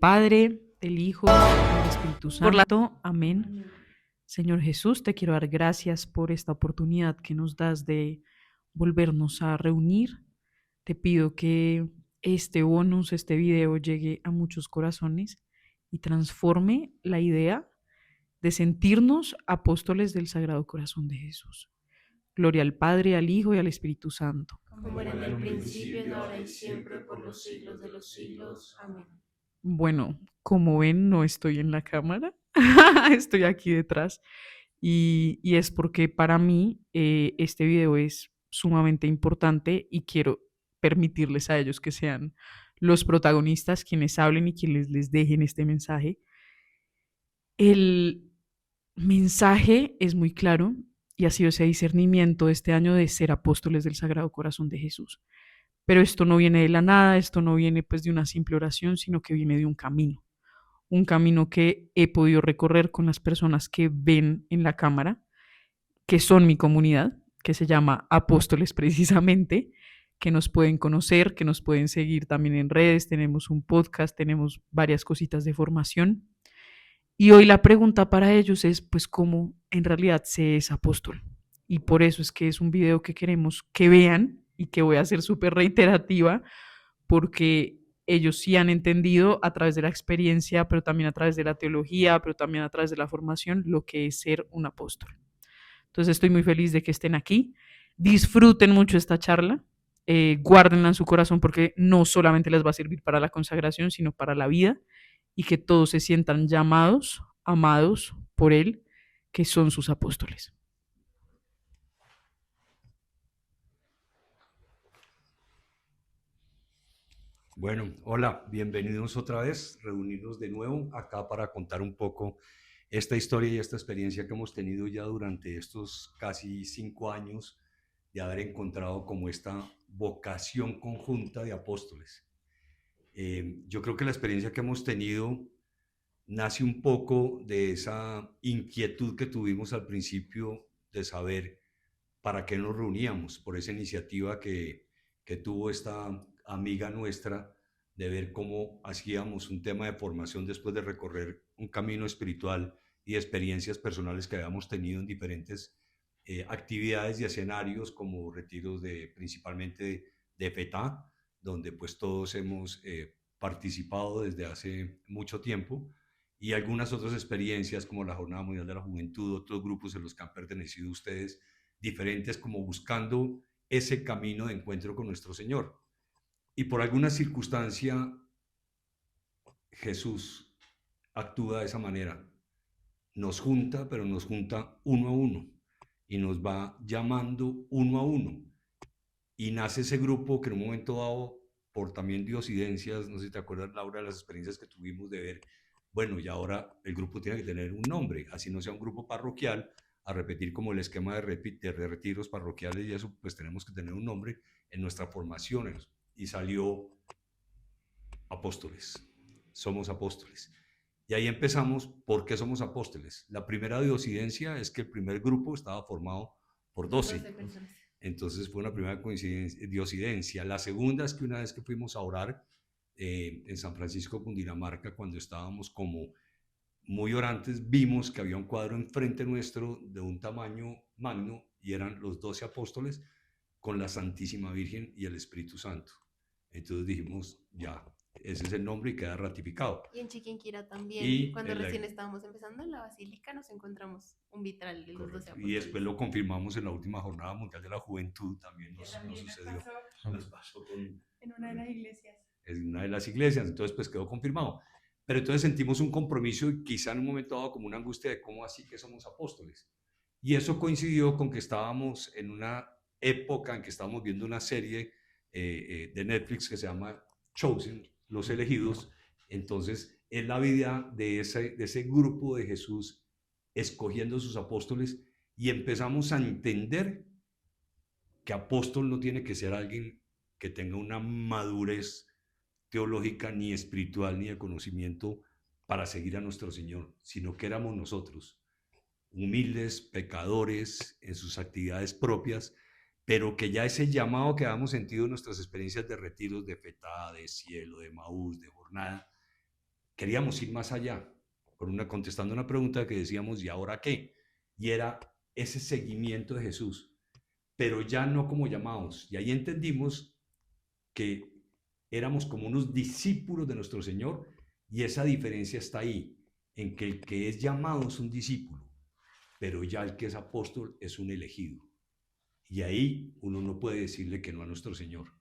Padre, del Hijo y del Espíritu Santo. Amén. Señor Jesús, te quiero dar gracias por esta oportunidad que nos das de volvernos a reunir. Te pido que este bonus, este video, llegue a muchos corazones y transforme la idea de sentirnos apóstoles del Sagrado Corazón de Jesús. Gloria al Padre, al Hijo y al Espíritu Santo. Como era en el principio, ahora y siempre, por los siglos de los siglos. Amén. Bueno, como ven, no estoy en la cámara, estoy aquí detrás y es porque para mí este video es sumamente importante y quiero permitirles a ellos que sean los protagonistas quienes hablen y quienes les dejen este mensaje. El mensaje es muy claro y ha sido ese discernimiento de este año de ser apóstoles del Sagrado Corazón de Jesús. Pero esto no viene de la nada, esto no viene pues de una simple oración, sino que viene de un camino que he podido recorrer con las personas que ven en la cámara, que son mi comunidad, que se llama Apóstoles precisamente, que nos pueden conocer, que nos pueden seguir también en redes, tenemos un podcast, tenemos varias cositas de formación. Y hoy la pregunta para ellos es, pues, ¿cómo en realidad se es apóstol? Y por eso es que es un video que queremos que vean y que voy a ser súper reiterativa, porque ellos sí han entendido a través de la experiencia, pero también a través de la teología, pero también a través de la formación, lo que es ser un apóstol. Entonces estoy muy feliz de que estén aquí. Disfruten mucho esta charla, guárdenla en su corazón porque no solamente les va a servir para la consagración, sino para la vida y que todos se sientan llamados, amados por Él, que son sus apóstoles. Bueno, hola, bienvenidos otra vez, reunirnos de nuevo acá para contar un poco esta historia y esta experiencia que hemos tenido ya durante estos casi 5 años de haber encontrado como esta vocación conjunta de apóstoles. Yo creo que la experiencia que hemos tenido nace un poco de esa inquietud que tuvimos al principio de saber para qué nos reuníamos, por esa iniciativa que tuvo esta amiga nuestra de ver cómo hacíamos un tema de formación después de recorrer un camino espiritual y experiencias personales que habíamos tenido en diferentes actividades y escenarios como retiros principalmente de FETA, donde pues todos hemos participado desde hace mucho tiempo, y algunas otras experiencias como la Jornada Mundial de la Juventud, otros grupos en los que han pertenecido ustedes, diferentes, como buscando ese camino de encuentro con nuestro Señor. Y por alguna circunstancia Jesús actúa de esa manera, nos junta, pero nos junta uno a uno y nos va llamando uno a uno, y nace ese grupo que en un momento dado, por también diosidencias, no sé si te acuerdas, Laura, de las experiencias que tuvimos de ver, bueno, y ahora el grupo tiene que tener un nombre, así no sea un grupo parroquial, a repetir como el esquema de retiros parroquiales y eso, pues tenemos que tener un nombre en nuestra formación, y salió Apóstoles, somos apóstoles. Y ahí empezamos. ¿Por qué somos apóstoles? La primera diosidencia es que el primer grupo estaba formado por 12 personas. Entonces fue una primera diosidencia. La segunda es que una vez que fuimos a orar en San Francisco, Cundinamarca, cuando estábamos como muy orantes, vimos que había un cuadro enfrente nuestro de un tamaño magno y eran los 12 apóstoles con la Santísima Virgen y el Espíritu Santo. Entonces dijimos, ya, ese es el nombre y queda ratificado. Y en Chiquinquirá también, Y cuando recién estábamos empezando en la basílica, nos encontramos un vitral de los 12 apóstoles. Y después lo confirmamos en la última Jornada Mundial de la Juventud, también nos sucedió. Nos pasó en una de las iglesias. En una de las iglesias, entonces pues quedó confirmado. Pero entonces sentimos un compromiso y quizá en un momento dado como una angustia de cómo así que somos apóstoles. Y eso coincidió con que estábamos en una época en que estábamos viendo una serie de Netflix que se llama Chosen, Los Elegidos. Entonces es la vida de ese grupo de Jesús escogiendo sus apóstoles, y empezamos a entender que apóstol no tiene que ser alguien que tenga una madurez teológica, ni espiritual, ni de conocimiento para seguir a nuestro Señor, sino que éramos nosotros, humildes, pecadores en sus actividades propias, pero que ya ese llamado que habíamos sentido en nuestras experiencias de retiros, de FETA, de cielo, de Maús, de jornada, queríamos ir más allá, contestando una pregunta que decíamos, ¿y ahora qué? Y era ese seguimiento de Jesús, pero ya no como llamados. Y ahí entendimos que éramos como unos discípulos de nuestro Señor, y esa diferencia está ahí, en que el que es llamado es un discípulo, pero ya el que es apóstol es un elegido. Y ahí uno no puede decirle que no a nuestro Señor.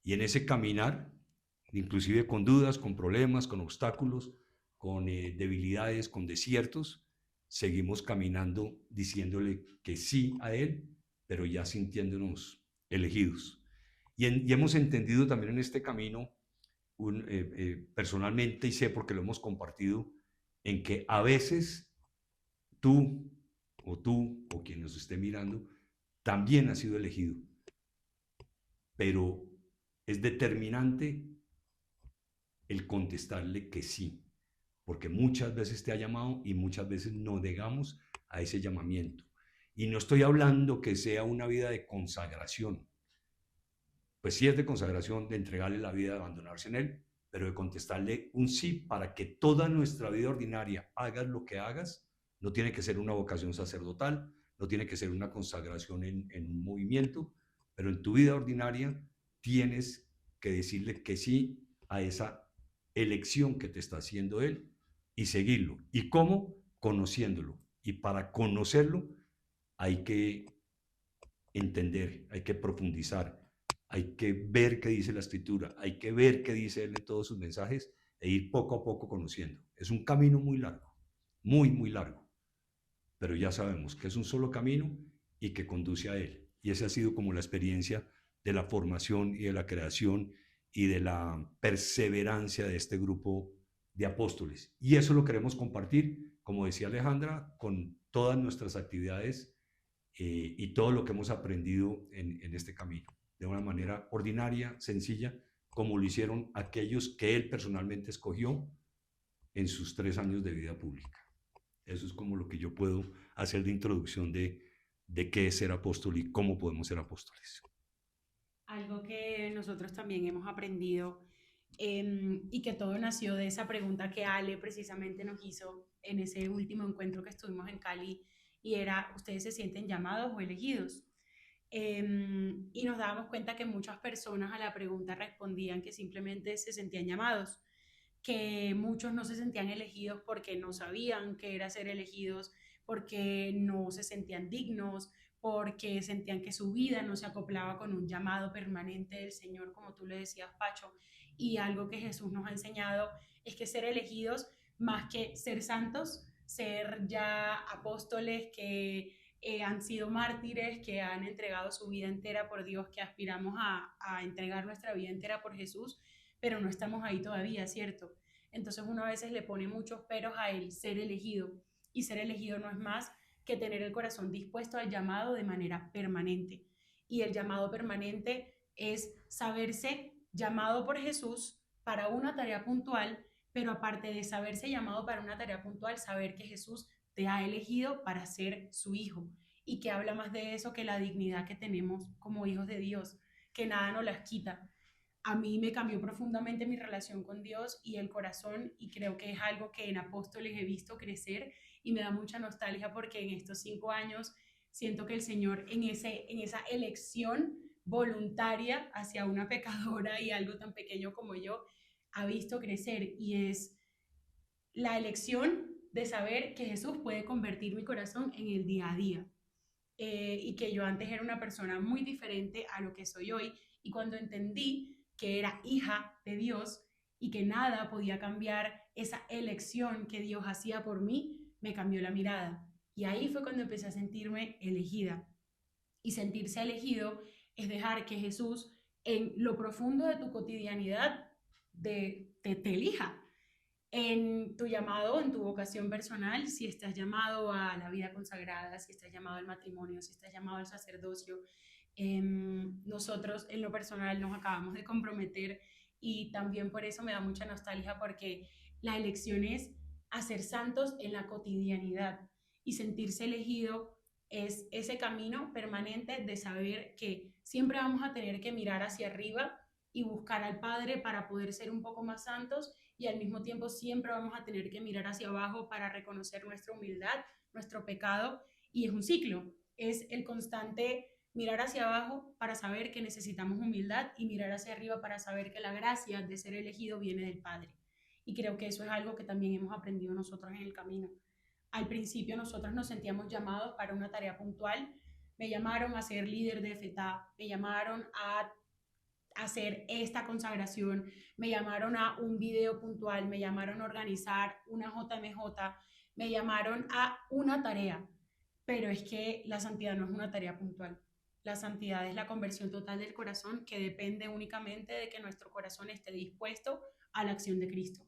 Y en ese caminar, inclusive con dudas, con problemas, con obstáculos, con debilidades, con desiertos, seguimos caminando diciéndole que sí a Él, pero ya sintiéndonos elegidos. Y hemos entendido también en este camino, personalmente, y sé porque lo hemos compartido, en que a veces tú o quien nos esté mirando también ha sido elegido, pero es determinante el contestarle que sí, porque muchas veces te ha llamado y muchas veces nos negamos a ese llamamiento. Y no estoy hablando que sea una vida de consagración, pues sí es de consagración, de entregarle la vida, de abandonarse en Él, pero de contestarle un sí para que toda nuestra vida ordinaria, hagas lo que hagas, no tiene que ser una vocación sacerdotal, no tiene que ser una consagración en un movimiento, pero en tu vida ordinaria tienes que decirle que sí a esa elección que te está haciendo Él y seguirlo. ¿Y cómo? Conociéndolo. Y para conocerlo hay que entender, hay que profundizar, hay que ver qué dice la Escritura, hay que ver qué dice Él en todos sus mensajes e ir poco a poco conociendo. Es un camino muy largo, muy, muy largo, pero ya sabemos que es un solo camino y que conduce a Él. Y esa ha sido como la experiencia de la formación y de la creación y de la perseverancia de este grupo de apóstoles. Y eso lo queremos compartir, como decía Alejandra, con todas nuestras actividades y todo lo que hemos aprendido en este camino, de una manera ordinaria, sencilla, como lo hicieron aquellos que él personalmente escogió en sus 3 años de vida pública. Eso es como lo que yo puedo hacer de introducción de qué es ser apóstol y cómo podemos ser apóstoles. Algo que nosotros también hemos aprendido y que todo nació de esa pregunta que Ale precisamente nos hizo en ese último encuentro que estuvimos en Cali, y era, ¿ustedes se sienten llamados o elegidos? Y nos dábamos cuenta que muchas personas a la pregunta respondían que simplemente se sentían llamados, que muchos no se sentían elegidos porque no sabían qué era ser elegidos, porque no se sentían dignos, porque sentían que su vida no se acoplaba con un llamado permanente del Señor, como tú le decías, Pacho. Y algo que Jesús nos ha enseñado es que ser elegidos, más que ser santos, ser ya apóstoles que han sido mártires, que han entregado su vida entera por Dios, que aspiramos a entregar nuestra vida entera por Jesús, pero no estamos ahí todavía, ¿cierto? Entonces uno a veces le pone muchos peros a el ser elegido, y ser elegido no es más que tener el corazón dispuesto al llamado de manera permanente. Y el llamado permanente es saberse llamado por Jesús para una tarea puntual, pero aparte de saberse llamado para una tarea puntual, saber que Jesús te ha elegido para ser su hijo, y que habla más de eso que la dignidad que tenemos como hijos de Dios, que nada nos las quita. A mí me cambió profundamente mi relación con Dios y el corazón, y creo que es algo que en Apóstoles he visto crecer, y me da mucha nostalgia porque en estos 5 años siento que el Señor en esa elección voluntaria hacia una pecadora y algo tan pequeño como yo ha visto crecer, y es la elección de saber que Jesús puede convertir mi corazón en el día a día. Y que yo antes era una persona muy diferente a lo que soy hoy, y cuando entendí que era hija de Dios y que nada podía cambiar esa elección que Dios hacía por mí, me cambió la mirada. Y ahí fue cuando empecé a sentirme elegida. Y sentirse elegido es dejar que Jesús en lo profundo de tu cotidianidad te elija en tu llamado, en tu vocación personal, si estás llamado a la vida consagrada, si estás llamado al matrimonio, si estás llamado al sacerdocio. Nosotros en lo personal nos acabamos de comprometer, y también por eso me da mucha nostalgia, porque la elección es hacer santos en la cotidianidad, y sentirse elegido es ese camino permanente de saber que siempre vamos a tener que mirar hacia arriba y buscar al Padre para poder ser un poco más santos, y al mismo tiempo siempre vamos a tener que mirar hacia abajo para reconocer nuestra humildad, nuestro pecado, y es un ciclo, es el constante mirar hacia abajo para saber que necesitamos humildad y mirar hacia arriba para saber que la gracia de ser elegido viene del Padre. Y creo que eso es algo que también hemos aprendido nosotros en el camino. Al principio nosotros nos sentíamos llamados para una tarea puntual. Me llamaron a ser líder de FETA, me llamaron a hacer esta consagración, me llamaron a un video puntual, me llamaron a organizar una JMJ, me llamaron a una tarea, pero es que la santidad no es una tarea puntual. La santidad es la conversión total del corazón que depende únicamente de que nuestro corazón esté dispuesto a la acción de Cristo.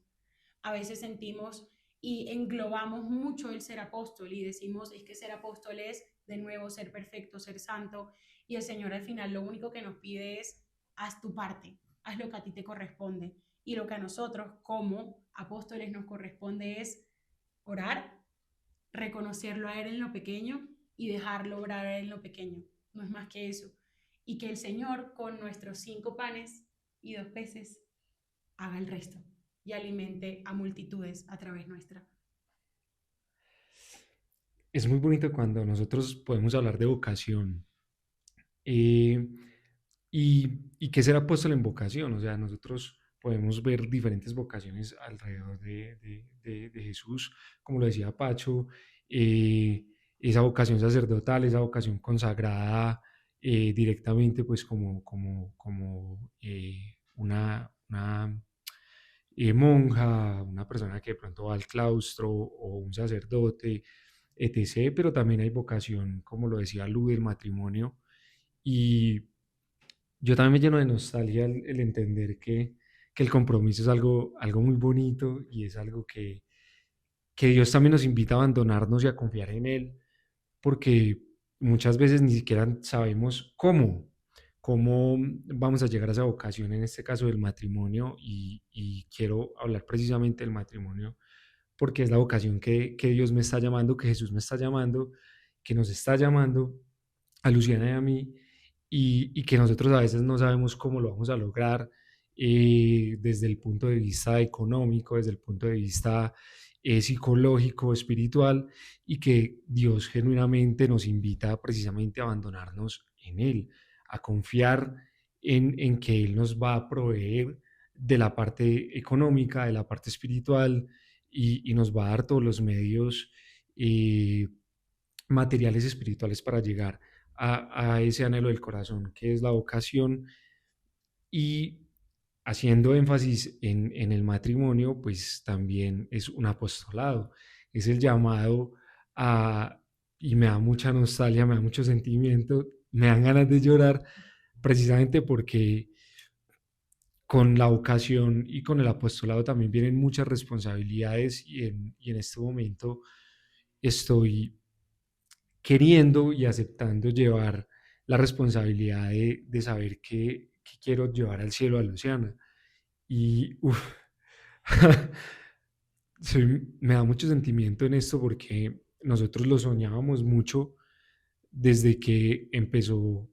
A veces sentimos y englobamos mucho el ser apóstol y decimos es que ser apóstol es de nuevo ser perfecto, ser santo, y el Señor al final lo único que nos pide es haz tu parte, haz lo que a ti te corresponde, y lo que a nosotros como apóstoles nos corresponde es orar, reconocerlo a Él en lo pequeño y dejarlo obrar a Él en lo pequeño, no es más que eso, y que el Señor con nuestros 5 panes y 2 peces haga el resto y alimente a multitudes a través nuestra. Es muy bonito cuando nosotros podemos hablar de vocación eh, y qué ser apóstol en vocación. O sea, nosotros podemos ver diferentes vocaciones alrededor de Jesús, como lo decía Pacho, eh, esa vocación sacerdotal, esa vocación consagrada directamente pues como una monja, una persona que de pronto va al claustro o un sacerdote, etc. Pero también hay vocación, como lo decía Lu, del matrimonio. Y yo también me lleno de nostalgia el entender que el compromiso es algo muy bonito y es algo que Dios también nos invita a abandonarnos y a confiar en Él, porque muchas veces ni siquiera sabemos cómo vamos a llegar a esa vocación, en este caso del matrimonio, y quiero hablar precisamente del matrimonio, porque es la vocación que Dios me está llamando, que Jesús me está llamando, que nos está llamando a Luciana y a mí, y que nosotros a veces no sabemos cómo lo vamos a lograr desde el punto de vista económico, desde el punto de vista psicológico, espiritual, y que Dios genuinamente nos invita precisamente a abandonarnos en Él, a confiar en que Él nos va a proveer de la parte económica, de la parte espiritual, y nos va a dar todos los medios materiales espirituales para llegar a ese anhelo del corazón, que es la vocación. Y haciendo énfasis en el matrimonio, pues también es un apostolado, es el llamado a, y me da mucha nostalgia, me da mucho sentimiento, me dan ganas de llorar, precisamente porque con la vocación y con el apostolado también vienen muchas responsabilidades, y en este momento estoy queriendo y aceptando llevar la responsabilidad de saber que quiero llevar al cielo a Luciana. Y me da mucho sentimiento en esto porque nosotros lo soñábamos mucho desde que empezó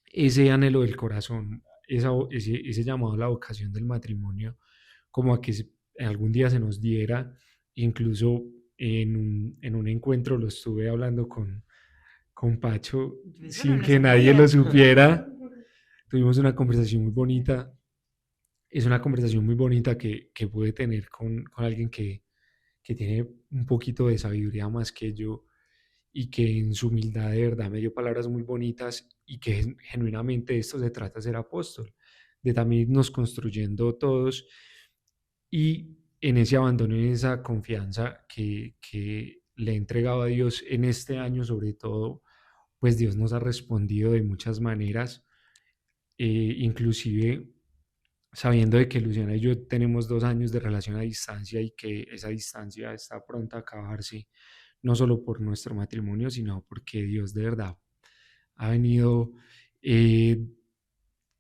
ese anhelo del corazón, ese llamado a la vocación del matrimonio, como a que algún día se nos diera. Incluso en un encuentro lo estuve hablando con Pacho sin que nadie lo supiera. Tuvimos una conversación muy bonita. Es una conversación muy bonita que pude tener con alguien que tiene un poquito de sabiduría más que yo, y que en su humildad de verdad me dio palabras muy bonitas, y que genuinamente de esto se trata, ser apóstol, de también irnos construyendo todos, y en ese abandono, en esa confianza que le he entregado a Dios en este año sobre todo, pues Dios nos ha respondido de muchas maneras, inclusive sabiendo de que Luciana y yo tenemos 2 años de relación a distancia, y que esa distancia está pronta a acabarse, no solo por nuestro matrimonio, sino porque Dios de verdad ha venido eh,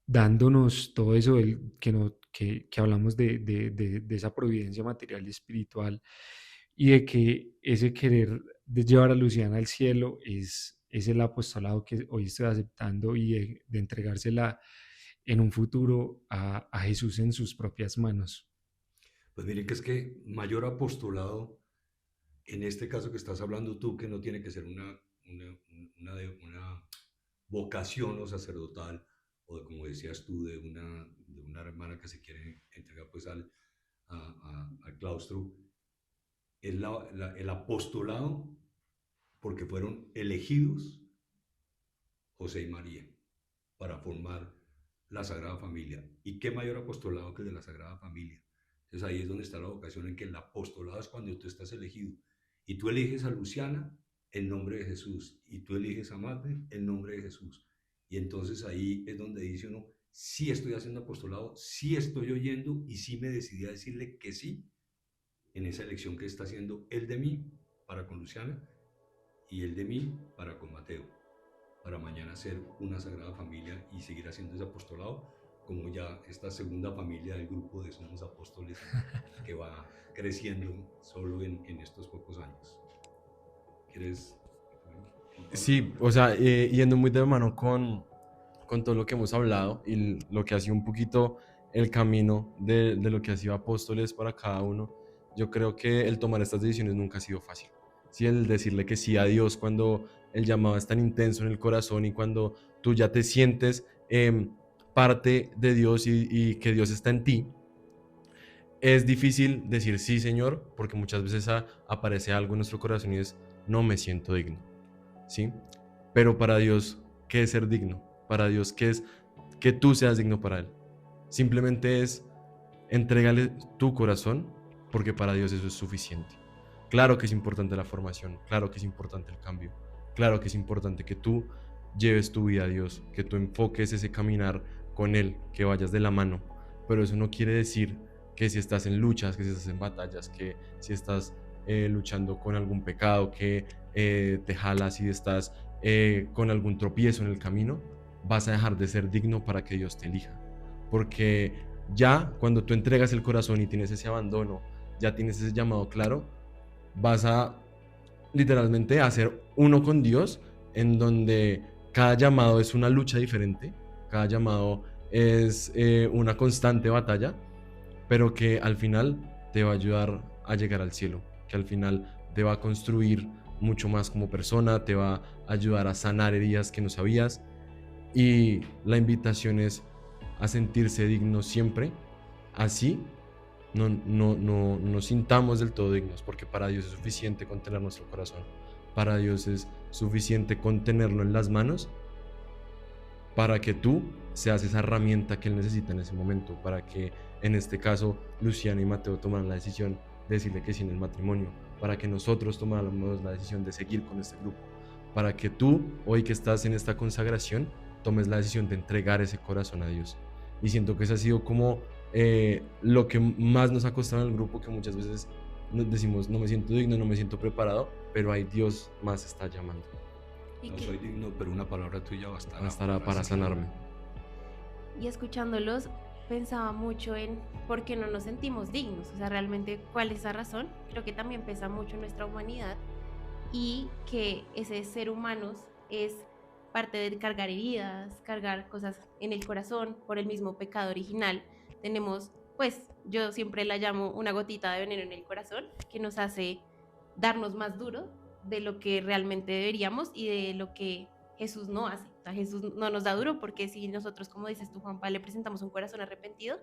dándonos todo eso que hablamos de esa providencia material y espiritual, y de que ese querer de llevar a Luciana al cielo es el apostolado que hoy estoy aceptando, y de entregársela en un futuro a Jesús en sus propias manos. Pues miren que es que mayor apostolado, en este caso que estás hablando tú, que no tiene que ser una vocación o sacerdotal, o de, como decías tú, de una hermana que se quiere entregar pues al claustro, es el apostolado porque fueron elegidos José y María para formar la Sagrada Familia. ¿Y qué mayor apostolado que el de la Sagrada Familia? Entonces ahí es donde está la vocación, en que el apostolado es cuando tú estás elegido. Y tú eliges a Luciana en nombre de Jesús. Y tú eliges a Mate en nombre de Jesús. Y entonces ahí es donde dice uno, sí estoy haciendo apostolado, sí estoy oyendo y sí me decidí a decirle que sí en esa elección que está haciendo él de mí para con Luciana y él de mí para con Mateo, para mañana ser una Sagrada Familia y seguir haciendo ese apostolado como ya esta segunda familia del grupo de Somos Apóstoles que va creciendo solo en estos pocos años. ¿Quieres? Sí, o sea, yendo muy de la mano con todo lo que hemos hablado y lo que ha sido un poquito el camino de lo que ha sido Apóstoles para cada uno, yo creo que el tomar estas decisiones nunca ha sido fácil. Sí, el decirle que sí a Dios cuando el llamado es tan intenso en el corazón y cuando tú ya te sientes parte de Dios y que Dios está en ti, es difícil decir sí, Señor, porque muchas veces aparece algo en nuestro corazón y es no me siento digno, ¿sí? Pero para Dios, ¿qué es ser digno? Para Dios, ¿qué es que tú seas digno para Él? Simplemente es entrégale tu corazón, porque para Dios eso es suficiente. Claro que es importante la formación, claro que es importante el cambio, claro que es importante que tú lleves tu vida a Dios, que tú enfoques ese caminar con Él, que vayas de la mano, pero eso no quiere decir que si estás en luchas, que si estás en batallas, que si estás luchando con algún pecado, que te jalas y estás con algún tropiezo en el camino, vas a dejar de ser digno para que Dios te elija. Porque ya cuando tú entregas el corazón y tienes ese abandono, ya tienes ese llamado claro, vas a literalmente hacer uno con Dios, en donde cada llamado es una lucha diferente, cada llamado es una constante batalla, pero que al final te va a ayudar a llegar al cielo, que al final te va a construir mucho más como persona, te va a ayudar a sanar heridas que no sabías, y la invitación es a sentirse digno siempre, así no nos sintamos del todo dignos, porque para Dios es suficiente con tener nuestro corazón, para Dios es suficiente con tenerlo en las manos, para que tú seas esa herramienta que Él necesita en ese momento, para que en este caso Luciana y Mateo tomaran la decisión de decirle que sí en el matrimonio, para que nosotros tomáramos la decisión de seguir con este grupo, para que tú, hoy que estás en esta consagración, tomes la decisión de entregar ese corazón a Dios. Y siento que eso ha sido como lo que más nos ha costado en el grupo, que muchas veces nos decimos no me siento digno, no me siento preparado, pero ahí Dios más está llamando. No soy digno, pero una palabra tuya Bastará para sanarme. Y escuchándolos pensaba mucho en por qué no nos sentimos dignos, o sea, realmente cuál es esa razón. Creo que también pesa mucho nuestra humanidad y que ese ser humanos es parte de cargar heridas, cargar cosas en el corazón por el mismo pecado original. Tenemos, pues, yo siempre la llamo una gotita de veneno en el corazón que nos hace darnos más duro de lo que realmente deberíamos y de lo que Jesús no hace. O sea, Jesús no nos da duro porque si nosotros, como dices tú, Juanpa, le presentamos un corazón arrepentido,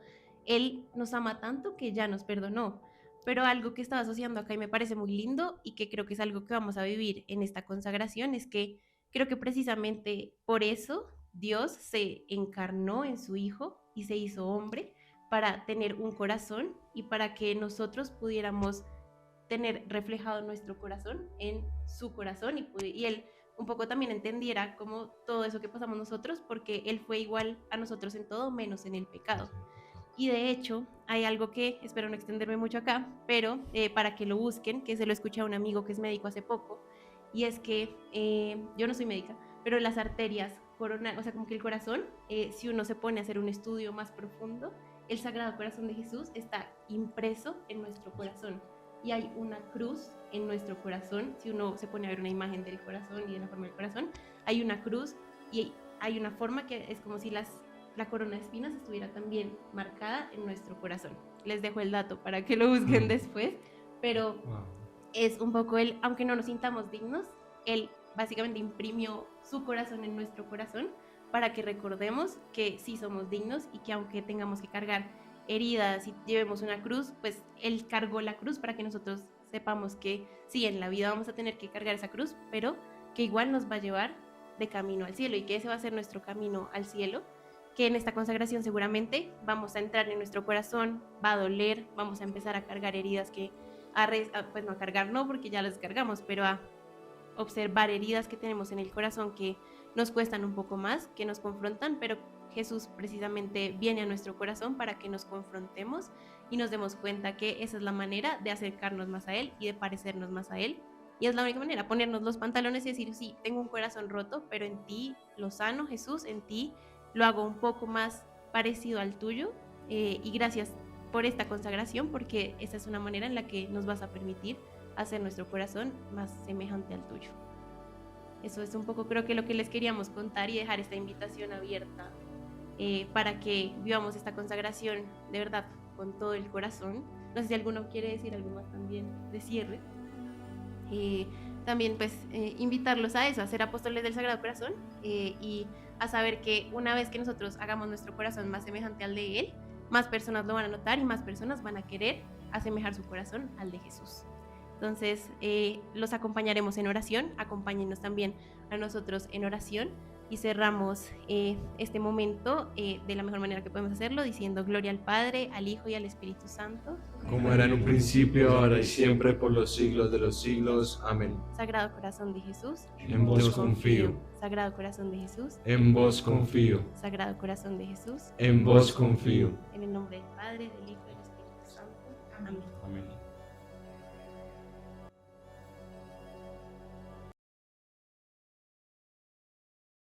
Él nos ama tanto que ya nos perdonó. Pero algo que estaba asociando acá y me parece muy lindo y que creo que es algo que vamos a vivir en esta consagración es que creo que precisamente por eso Dios se encarnó en su Hijo y se hizo hombre para tener un corazón y para que nosotros pudiéramos tener reflejado nuestro corazón en su corazón y Él un poco también entendiera como todo eso que pasamos nosotros, porque Él fue igual a nosotros en todo menos en el pecado. Y de hecho, hay algo que, espero no extenderme mucho acá, pero para que lo busquen, que se lo escuché a un amigo que es médico hace poco, y es que yo no soy médica, pero las arterias coronarias, o sea, como que el corazón, si uno se pone a hacer un estudio más profundo, el Sagrado Corazón de Jesús está impreso en nuestro corazón. Y hay una cruz en nuestro corazón. Si uno se pone a ver una imagen del corazón y de la forma del corazón, hay una cruz y hay una forma que es como si la corona de espinas estuviera también marcada en nuestro corazón. les dejo el dato para que lo busquen después, pero Wow. es un poco él, aunque no nos sintamos dignos, él básicamente imprimió su corazón en nuestro corazón para que recordemos que sí somos dignos y que aunque tengamos que cargar heridas y llevemos una cruz, pues él cargó la cruz para que nosotros sepamos que sí, en la vida vamos a tener que cargar esa cruz, pero que igual nos va a llevar de camino al cielo y que ese va a ser nuestro camino al cielo, que en esta consagración seguramente vamos a entrar en nuestro corazón, va a doler, vamos a empezar a cargar heridas que pues no a cargar no porque ya las cargamos, pero a observar heridas que tenemos en el corazón que nos cuestan un poco más, que nos confrontan, pero Jesús precisamente viene a nuestro corazón para que nos confrontemos y nos demos cuenta que esa es la manera de acercarnos más a Él y de parecernos más a Él. Y es la única manera, ponernos los pantalones y decir, sí, tengo un corazón roto, pero en ti lo sano, Jesús, en ti lo hago un poco más parecido al tuyo. Y gracias por esta consagración, porque esa es una manera en la que nos vas a permitir hacer nuestro corazón más semejante al tuyo. Eso es un poco, creo que lo que les queríamos contar y dejar esta invitación abierta para que vivamos esta consagración de verdad con todo el corazón. No sé si alguno quiere decir algo más también de cierre. También pues invitarlos a eso, a ser apóstoles del Sagrado Corazón y a saber que una vez que nosotros hagamos nuestro corazón más semejante al de Él, más personas lo van a notar y más personas van a querer asemejar su corazón al de Jesús. Entonces los acompañaremos en oración, acompáñenos también a nosotros en oración y cerramos este momento de la mejor manera que podemos hacerlo diciendo gloria al Padre, al Hijo y al Espíritu Santo. Como era en un principio, ahora y siempre, por los siglos de los siglos. Amén. Sagrado Corazón de Jesús, En vos confío, Sagrado Corazón de Jesús, en vos confío, Sagrado Corazón de Jesús, en vos confío. en el nombre del Padre, del Hijo y del Espíritu Santo. Amén. Amén.